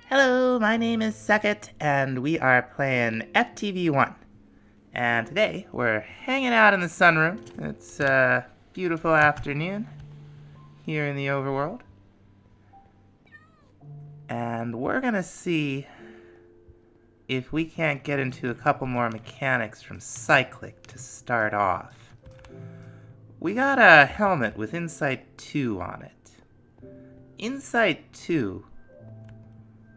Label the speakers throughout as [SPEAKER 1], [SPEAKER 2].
[SPEAKER 1] Hello, my name is Suckit, and we are playing FTB One. And today, we're hanging out in the sunroom. It's a beautiful afternoon here in the overworld. And we're gonna see if we can't get into a couple more mechanics from Cyclic to start off. We got a helmet with Insight 2 on it. Insight 2...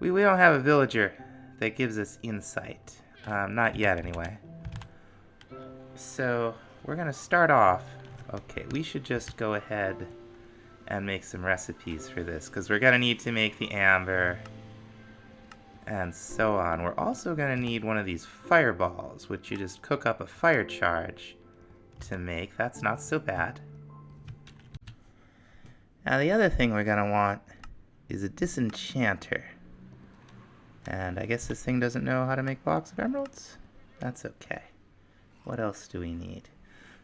[SPEAKER 1] We don't have a villager that gives us insight. Not yet, anyway. So, we're gonna start off. Okay, we should just go ahead and make some recipes for this, because we're gonna need to make the amber, and so on. We're also gonna need one of these fireballs, which you just cook up a fire charge to make. That's not so bad. Now, the other thing we're gonna want is a Disenchanter. And I guess this thing doesn't know how to make blocks of emeralds? That's okay. What else do we need?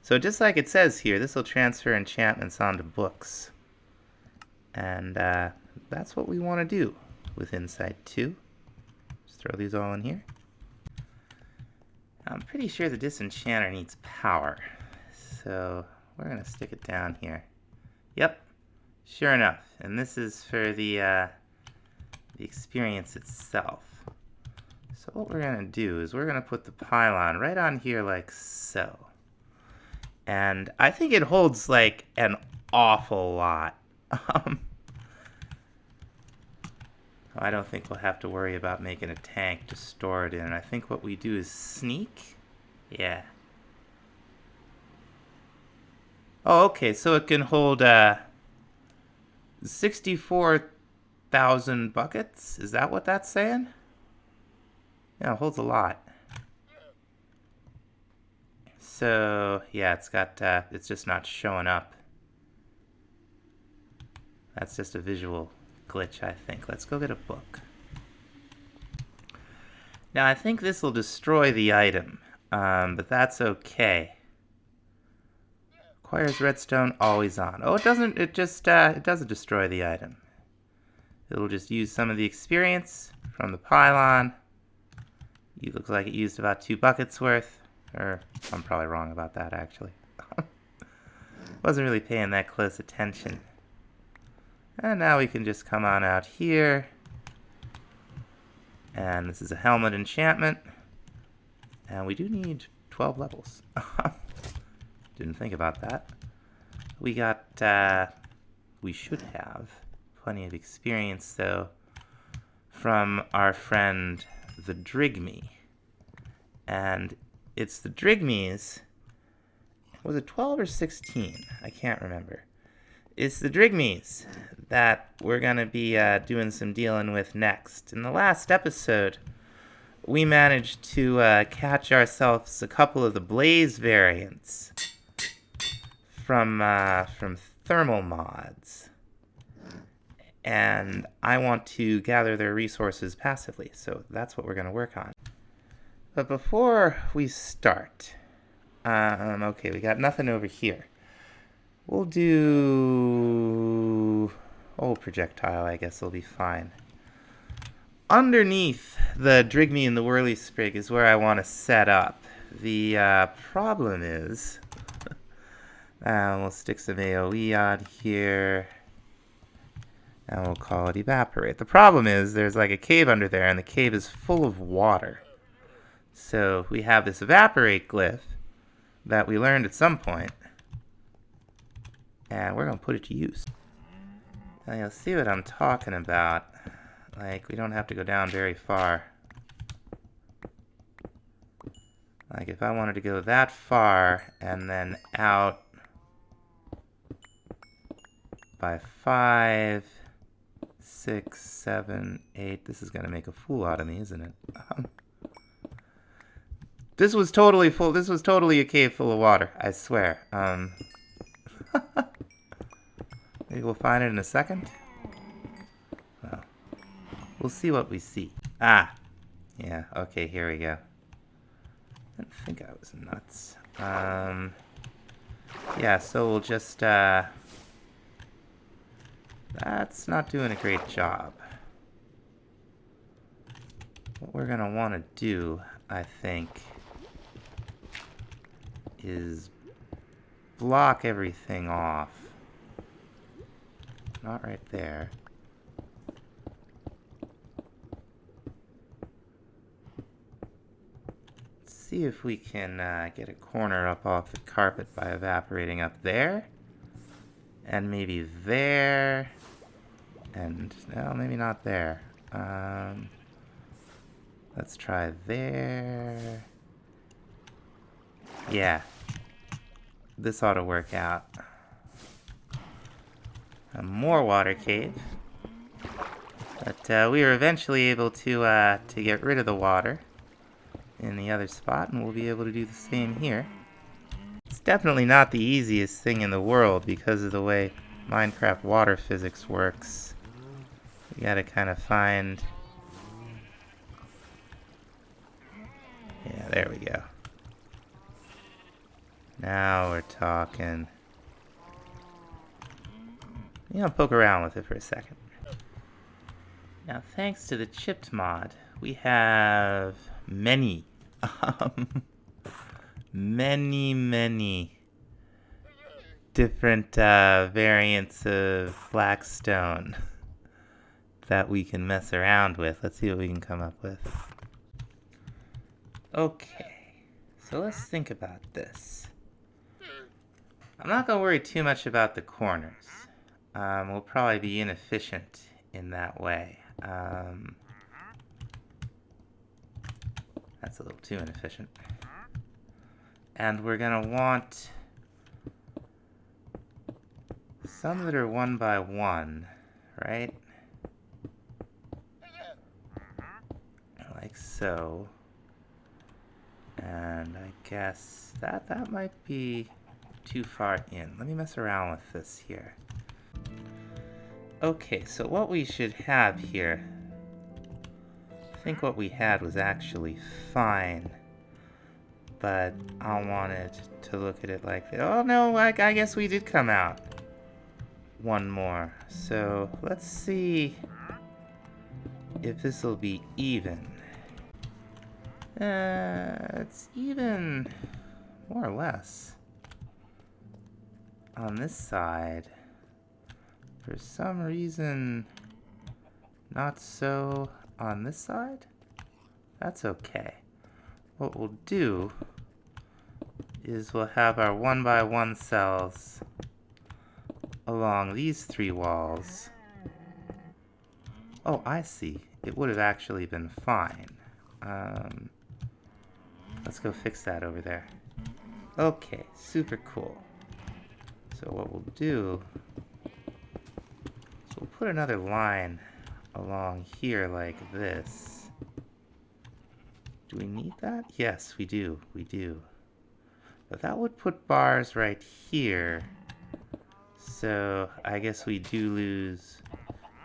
[SPEAKER 1] So just like it says here, this will transfer enchantments onto books. And that's what we want to do with Insight 2. Just throw these all in here. I'm pretty sure the Disenchanter needs power. So we're going to stick it down here. Yep, sure enough. And this is for the experience itself. So what we're going to do is we're going to put the pylon right on here like so. And I think it holds like an awful lot. I don't think we'll have to worry about making a tank to store it in. I think what we do is sneak. Yeah. Oh, okay, so it can hold 64,000 buckets? Is that what that's saying? Yeah, it holds a lot. So, yeah, it's got, it's just not showing up. That's just a visual glitch, I think. Let's go get a book. Now, I think this will destroy the item, but that's okay. Requires redstone, always on. Oh, it doesn't, it just, it doesn't destroy the item. It'll just use some of the experience from the pylon. It looks like it used about 2 buckets worth. Or, I'm probably wrong about that, actually. Wasn't really paying that close attention. And now we can just come on out here. And this is a helmet enchantment. And we do need 12 levels. Didn't think about that. We got, we should have plenty of experience, though, from our friend, the Drygmy. And it's the Drygmies. Was it 12 or 16? I can't remember. It's the Drygmies that we're going to be doing some dealing with next. In the last episode, we managed to catch ourselves a couple of the Blaze variants from thermal mods. And I want to gather their resources passively, so that's what we're going to work on. But before we start, okay, we got nothing over here. We'll do old projectile, I guess will be fine. Underneath the Drygmy and the Whirly Sprig is where I want to set up. The problem is, we'll stick some AoE on here. And we'll call it evaporate. The problem is there's like a cave under there, and the cave is full of water. So we have this evaporate glyph that we learned at some point, and we're going to put it to use. Now you'll see what I'm talking about. Like, we don't have to go down very far. Like, if I wanted to go that far and then out by 5... 6, 7, 8. This is going to make a fool out of me, isn't it? This was totally full. This was totally a cave full of water, I swear. Maybe we'll find it in a second. Well, we'll see what we see. Ah! Yeah, okay, here we go. I didn't think I was nuts. Yeah, so we'll just, that's not doing a great job. what we're gonna want to do, I think, is block everything off. Not right there. Let's see if we can get a corner up off the carpet by evaporating up there. And maybe there. And, no, maybe not there. Let's try there. Yeah. This ought to work out. More water cave. But we were eventually able to get rid of the water in the other spot, and we'll be able to do the same here. It's definitely not the easiest thing in the world because of the way Minecraft water physics works. You gotta kind of find... Yeah, there we go. Now we're talking. You know, poke around with it for a second. Now, thanks to the chipped mod, we have many different variants of black stone that we can mess around with. Let's see what we can come up with. Okay, so let's think about this. I'm not going to worry too much about the corners. We'll probably be inefficient in that way. That's a little too inefficient. And we're going to want some that are 1 by 1, right? Like so. And I guess that might be too far in. Let me mess around with this here. Okay, so what we should have here, I think what we had was actually fine, but I wanted to look at it like that. Oh no, I guess we did come out one more. So let's see if this will be even. It's even more or less on this side. For some reason, not so on this side. That's okay. What we'll do is we'll have our 1 by 1 cells along these 3 walls. Oh, I see. It would have actually been fine. Let's go fix that over there. Okay, super cool. So what we'll do is we'll put another line along here like this. Do we need that? Yes, we do. We do. But that would put bars right here. So I guess we do lose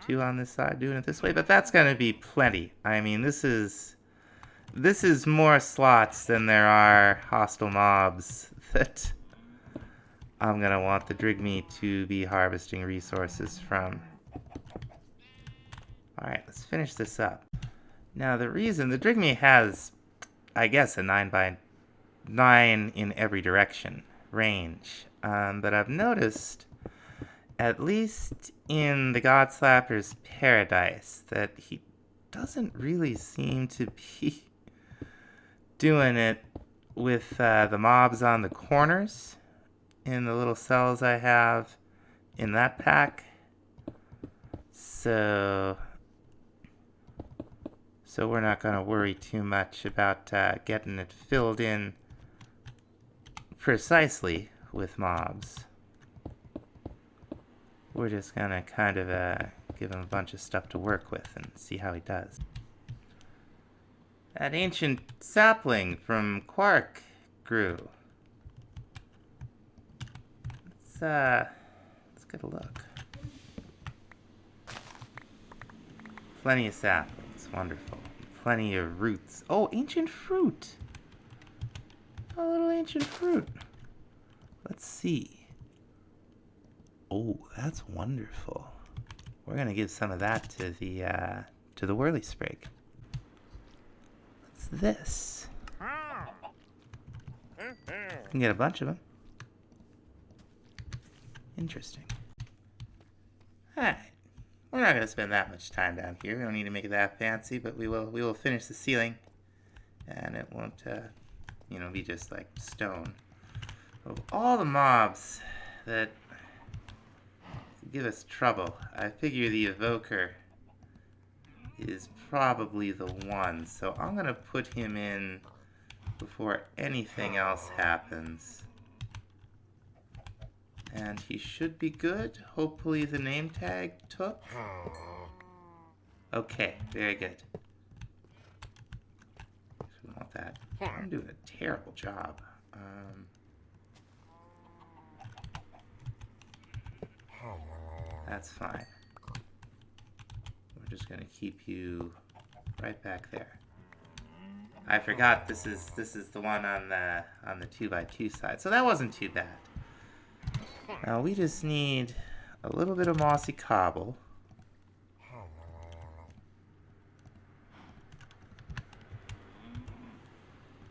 [SPEAKER 1] 2 on this side doing it this way, but that's going to be plenty. I mean, this is more slots than there are hostile mobs that I'm going to want the Drygmy to be harvesting resources from. Alright, let's finish this up. Now the reason, the Drygmy has, I guess, a 9 by 9 in every direction range. But I've noticed, at least in the Godslapper's Paradise, that he doesn't really seem to be doing it with the mobs on the corners in the little cells I have in that pack. So we're not going to worry too much about getting it filled in precisely with mobs. We're just going to kind of give him a bunch of stuff to work with and see how he does. That ancient sapling from Quark grew. Let's get a look. Plenty of saplings, wonderful. Plenty of roots. Oh, ancient fruit. A little ancient fruit. Let's see. Oh, that's wonderful. We're gonna give some of that to the whirly sprig. this? You can get a bunch of them. Interesting. Alright. We're not going to spend that much time down here. We don't need to make it that fancy, but we will finish the ceiling. And it won't, be just like stone. Of all the mobs that give us trouble, I figure the Evoker is probably the one. So I'm going to put him in before anything else happens. And he should be good. Hopefully the name tag took. Okay, very good. We want that. I'm doing a terrible job. That's fine. We're just gonna keep you right back there. I forgot this is the one on the 2x2 side, so that wasn't too bad. Now we just need a little bit of mossy cobble.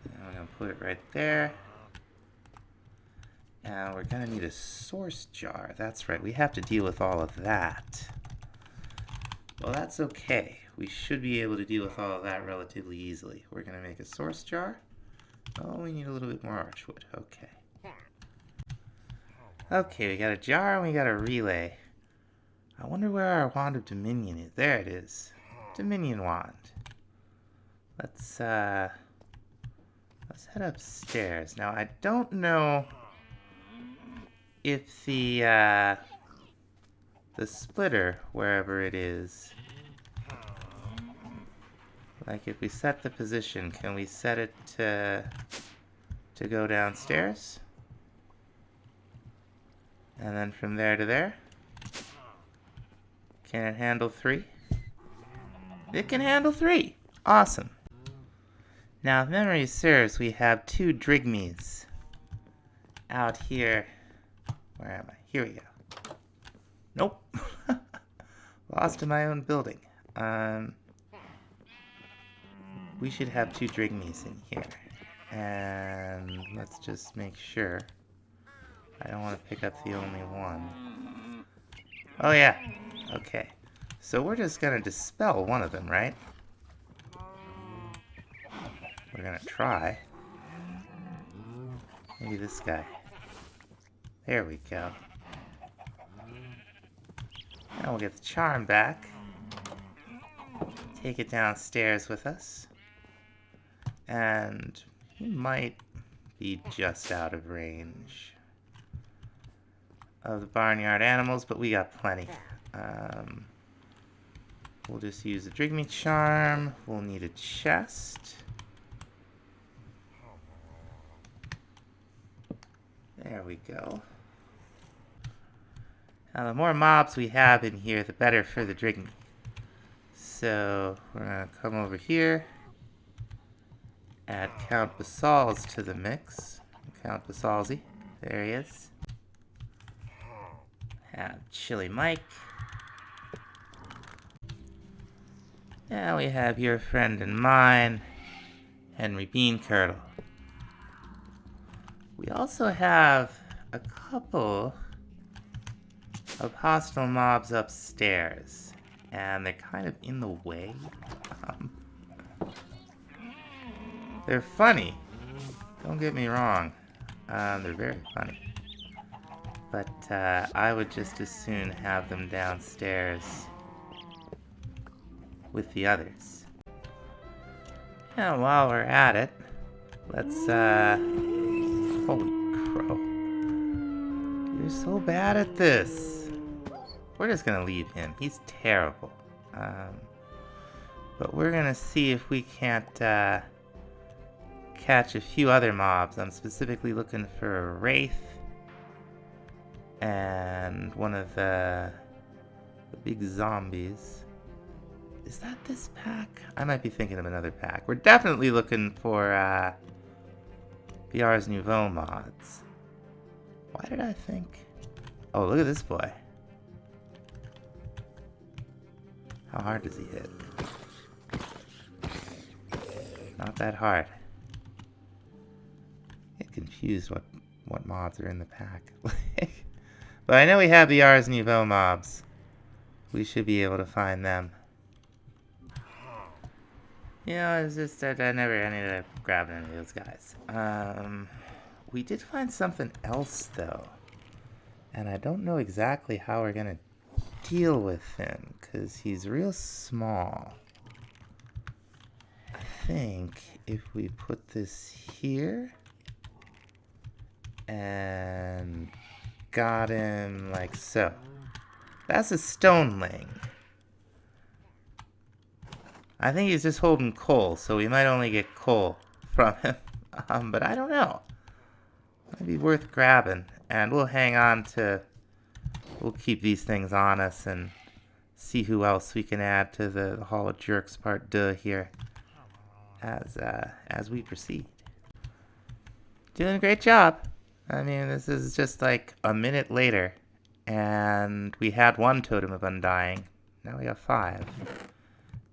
[SPEAKER 1] And we're gonna put it right there. And we're gonna need a source jar. That's right, we have to deal with all of that. Well, that's okay. We should be able to deal with all of that relatively easily. We're gonna make a source jar. Oh, we need a little bit more archwood. Okay. Okay, we got a jar and we got a relay. I wonder where our Wand of Dominion is. There it is. Dominion Wand. Let's head upstairs. Now, I don't know if the splitter, wherever it is, like if we set the position, can we set it to go downstairs? And then from there to there? Can it handle 3? It can handle 3! Awesome. Now, if memory serves, we have 2 Drygmies out here. Where am I? Here we go. Nope. Lost in my own building. We should have 2 Drygmies in here. And let's just make sure. I don't want to pick up the only one. Oh yeah. Okay. So we're just going to dispel one of them, right? We're going to try. Maybe this guy. There we go. Now we'll get the charm back. Take it downstairs with us. And he might be just out of range of the barnyard animals, but we got plenty. We'll just use the Drygmy charm. We'll need a chest. There we go. Now the more mobs we have in here, the better for the Drygmy. So we're gonna come over here. Add Count Basalz to the mix. Count Basalzy. There he is. Have Chili Mike. Now we have your friend and mine, Henry Bean Curdle. We also have a couple of hostile mobs upstairs, and they're kind of in the way. They're funny. Don't get me wrong. They're very funny. But I would just as soon have them downstairs with the others. And while we're at it, let's holy crow. You're so bad at this. We're just gonna leave him. He's terrible. But we're gonna see if we can't catch a few other mobs. I'm specifically looking for a Wraith and one of the big zombies. Is that this pack? I might be thinking of another pack. We're definitely looking for the Ars Nouveau mods. Why did I think? Oh, look at this boy. How hard does he hit? Not that hard. Get confused what mobs are in the pack. But I know we have the Ars Nouveau mobs. We should be able to find them. You know, it's just that I never ended up grabbing any of those guys. We did find something else, though. And I don't know exactly how we're going to deal with him, because he's real small. I think if we put this here and got him like so. That's a stoneling. I think he's just holding coal, so we might only get coal from him. But I don't know. Might be worth grabbing. And we'll hang on to... We'll keep these things on us and see who else we can add to the Hall of Jerks Part 2 here as we proceed. Doing a great job. I mean, this is just like a minute later, and we had 1 Totem of Undying. Now we have 5.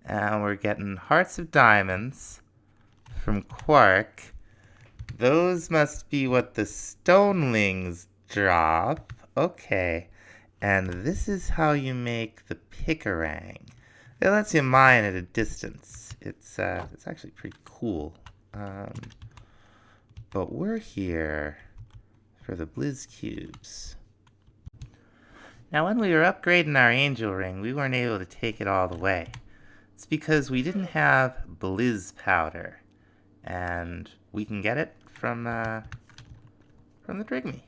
[SPEAKER 1] And we're getting Hearts of Diamonds from Quark. Those must be what the Stonelings drop. Okay. And this is how you make the Picarang. It lets you mine at a distance. It's actually pretty cool. But we're here for the Blizz Cubes. Now, when we were upgrading our Angel Ring, we weren't able to take it all the way. It's because we didn't have Blizz powder, and we can get it from the Drygmy.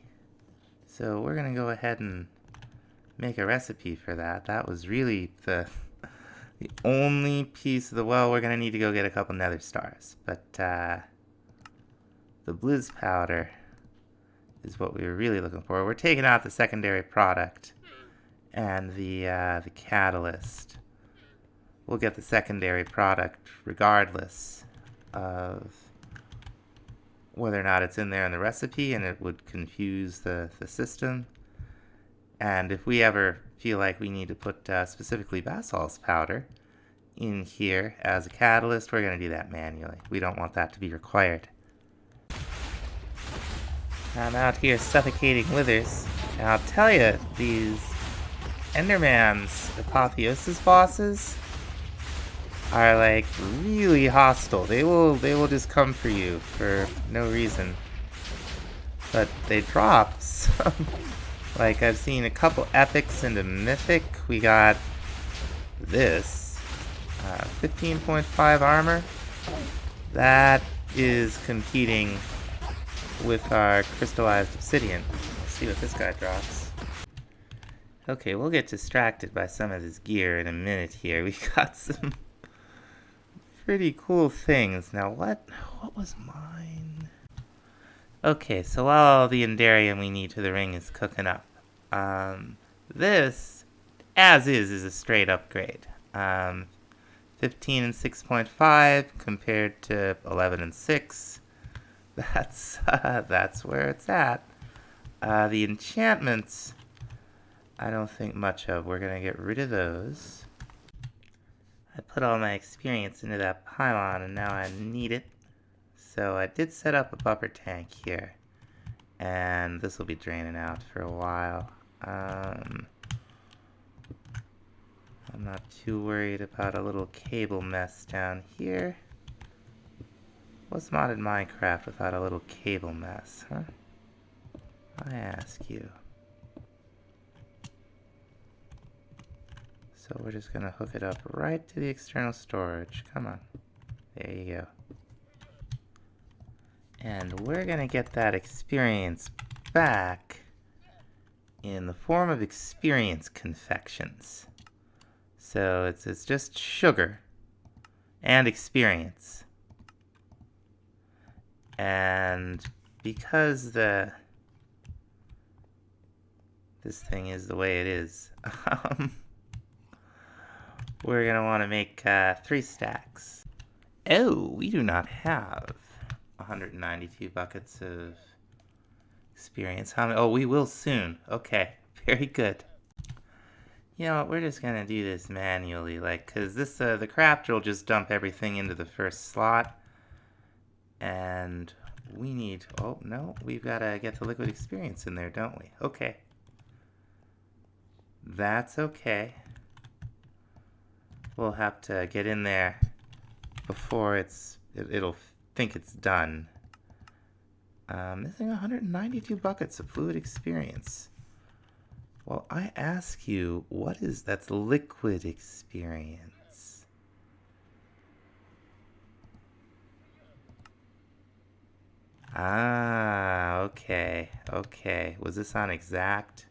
[SPEAKER 1] So we're gonna go ahead and make a recipe for that. That was really the only piece of the... Well, we're gonna need to go get a couple nether stars, but the Blizz powder is what we were really looking for. We're taking out the secondary product and the catalyst. We'll get the secondary product regardless of whether or not it's in there in the recipe, and it would confuse the system. And if we ever feel like we need to put specifically basalt's powder in here as a catalyst, we're going to do that manually. We don't want that to be required. I'm out here suffocating withers, and I'll tell you, these Enderman's Apotheosis bosses are like really hostile. They will just come for you for no reason. But they drop some. Like, I've seen a couple epics into mythic. We got this 15.5 armor. That is competing with our crystallized obsidian. Let's see what this guy drops. Okay, we'll get distracted by some of this gear in a minute here. We got some pretty cool things. Now, what was mine? Okay, so while all the Endarium we need to the ring is cooking up, this, as is a straight upgrade. 15 and 6.5 compared to 11 and 6. That's where it's at. The enchantments, I don't think much of. We're gonna get rid of those. I put all my experience into that pylon, and now I need it. So I did set up a buffer tank here, and this will be draining out for a while. I'm not too worried about a little cable mess down here. What's modded Minecraft without a little cable mess, huh? I ask you. So we're just gonna hook it up right to the external storage. Come on. There you go. And we're gonna get that experience back in the form of experience confections. So it's just sugar and experience. And because this thing is the way it is, we're gonna want to make 3 stacks. Oh, we do not have 192 buckets of experience. How many? Oh, we will soon. Okay, very good. You know what, we're just gonna do this manually, like, cause this the crafter will just dump everything into the first slot. And we need, oh no, we've got to get the liquid experience in there, don't we? Okay. That's okay. We'll have to get in there before it'll think it's done. Missing 192 buckets of fluid experience. Well, I ask you, that's liquid experience? Ah, okay, okay. Was this on exact?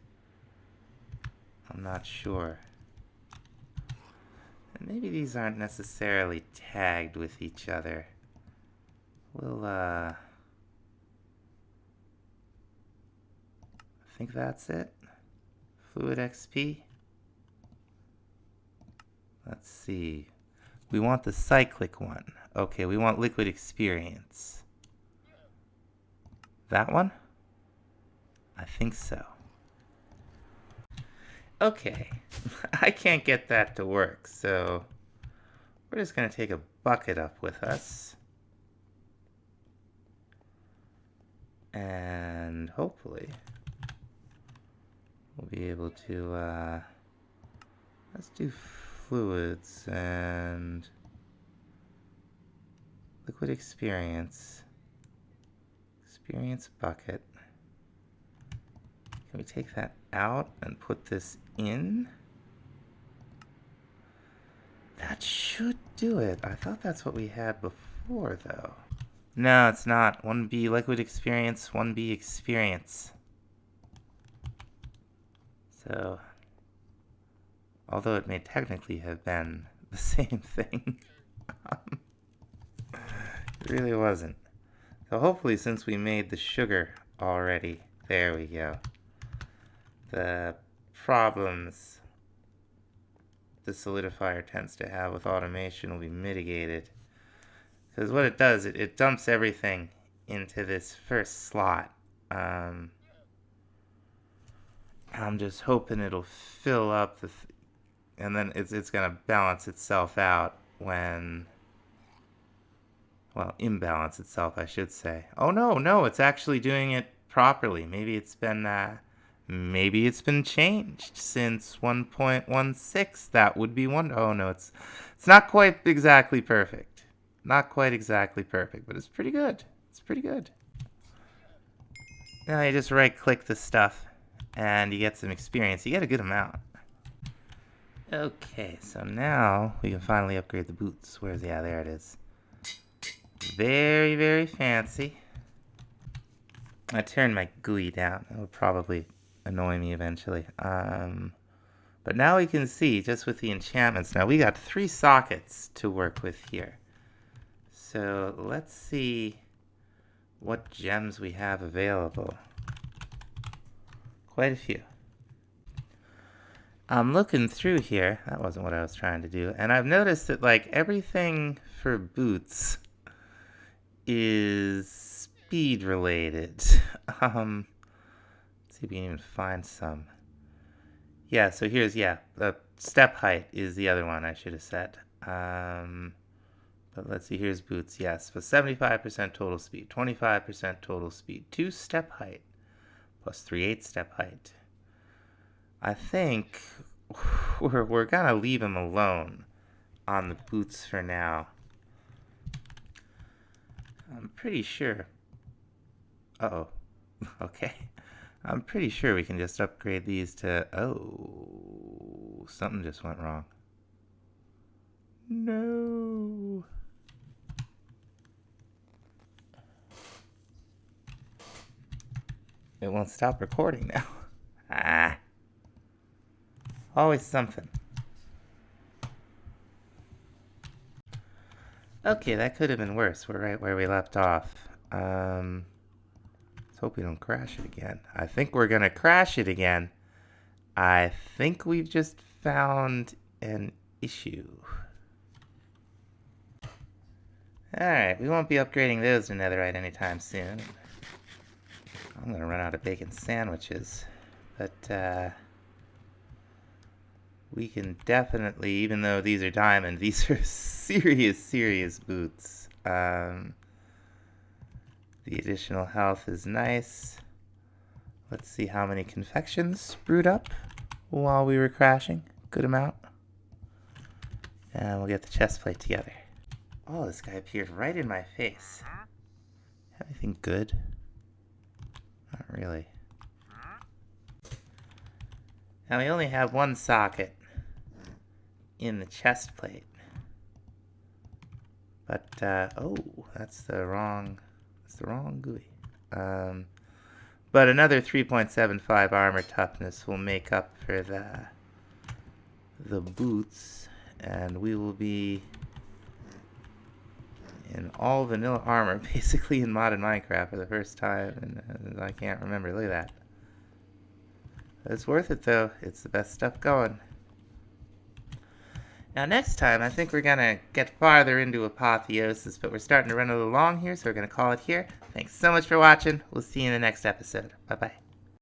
[SPEAKER 1] I'm not sure. And maybe these aren't necessarily tagged with each other. We'll, I think that's it. Fluid XP. Let's see. We want the cyclic one. Okay, we want liquid experience. That one? I think so. Okay, I can't get that to work, so we're just going to take a bucket up with us. And hopefully we'll be able to, let's do fluids and liquid experience. Experience bucket. Can we take that out and put this in? That should do it. I thought that's what we had before, though. No, it's not. 1B liquid experience, 1B experience. So, although it may technically have been the same thing, it really wasn't. So hopefully, since we made the sugar already, there we go. The problems the solidifier tends to have with automation will be mitigated. Because what it does, it dumps everything into this first slot. I'm just hoping it'll fill up and then it's going to balance itself out when, well, imbalance itself, I should say. Oh no, it's actually doing it properly. Maybe it's been changed since 1.16. That would be one. Oh no, it's not quite exactly perfect. Not quite exactly perfect, but it's pretty good. It's pretty good. Now you just right-click the stuff, and you get some experience. You get a good amount. Okay, so now we can finally upgrade the boots. Yeah, there it is. Very, very fancy. I turned my GUI down. That would probably annoy me eventually. But now we can see, just with the enchantments, now we got 3 sockets to work with here. So let's see what gems we have available. Quite a few. I'm looking through here. That wasn't what I was trying to do. And I've noticed that like everything for boots is speed related. Let's see if we can even find some. Yeah, so here's, the step height is the other one I should have said. But let's see, here's boots, yes. But 75% total speed, 25% total speed, 2 step height, plus 3/8 step height. I think we're gonna leave him alone on the boots for now. I'm pretty sure. Uh-oh. Okay. I'm pretty sure we can just upgrade these to... Oh, something just went wrong. No. It won't stop recording now. Ah. Always something. Okay, that could have been worse. We're right where we left off. Let's hope we don't crash it again. I think we're gonna crash it again. I think we've just found an issue. Alright, we won't be upgrading those to netherite anytime soon. I'm gonna run out of bacon sandwiches. But, we can definitely, even though these are diamond, these are serious boots. The additional health is nice. Let's see how many confections brewed up while we were crashing. Good amount. And we'll get the chest plate together. Oh, this guy appeared right in my face. Anything good? Not really. Now we only have one socket in the chest plate. But, oh, that's the wrong GUI. But another 3.75 armor toughness will make up for the boots, and we will be in all vanilla armor, basically in modded Minecraft for the first time, and I can't remember. Look at that. It's worth it, though. It's the best stuff going. Now, next time, I think we're going to get farther into Apotheosis, but we're starting to run a little long here, so we're going to call it here. Thanks so much for watching. We'll see you in the next episode. Bye-bye.